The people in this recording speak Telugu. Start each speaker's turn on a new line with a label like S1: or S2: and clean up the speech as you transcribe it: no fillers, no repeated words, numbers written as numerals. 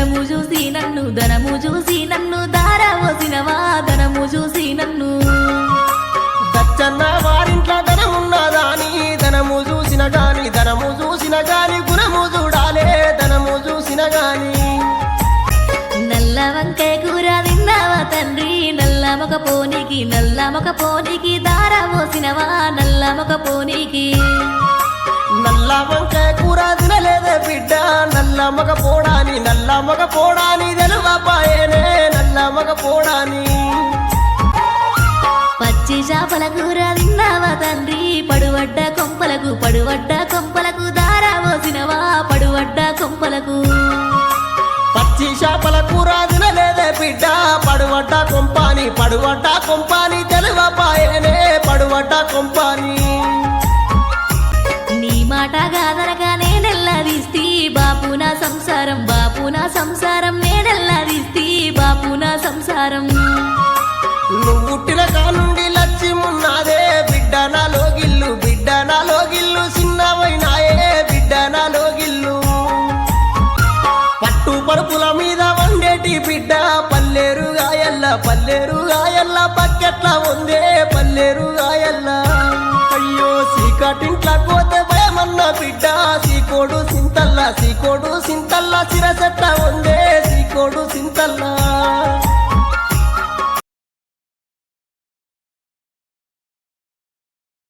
S1: ధనము చూసి నన్ను ధనము చూసి నన్ను దారవోసినవా ధనము చూసి నన్ను
S2: దచ్చన్న వారింట్ల ధనమున్నదాని ధనము చూసిన గాని గుణము చూడాలే ధనము చూసిన గాని
S1: నల్ల వంకాయ కూర తిన్నావా తండ్రి నల్ల మొక పోనీకి దారవోసినవా నల్ల మొక పోనీకి
S2: నల్ల వంకాయ కూర తినలేదే బిడ్డ నల్ల మగ పోడాని తెలువపాయేనే నల్ల మగ పోడాని
S1: పచ్చి చేపల కూర తిన్నావా తండ్రి పడువడ్డ కొంపలకు దారవోసినవా పడువడ్డ కొంపలకు
S2: పచ్చి చేపల కూర తినలేదే బిడ్డ పడువడ్డ కొంపాని తెలువపాయేనే పడువడ్డ కొంపాని
S1: నీ మాట గాదరగా నేనెల్లాదిస్తి బాపు నా సంసారం నేనెల్లాదిస్తి బాపు నా సంసారం
S2: నువ్వు పుట్టిన కానుండి లక్ష్యమున్నాదే బిడ్డ నాలో గిల్లు చిన్నవైనాయే బిడ్డ నాలో గిల్లు పట్టు పరుపుల మీద వండేటి బిడ్డ పల్లేరు గాయల్ల పక్కెట్ల ఉందే పల్లేరు గాయల్ల అయ్యో సీకటింట్ల కోతే భయమన్న బిడ్డ సీకోడు సింతల్ల సిరసెట్ల ఉందే సీకోడు సింతల్ల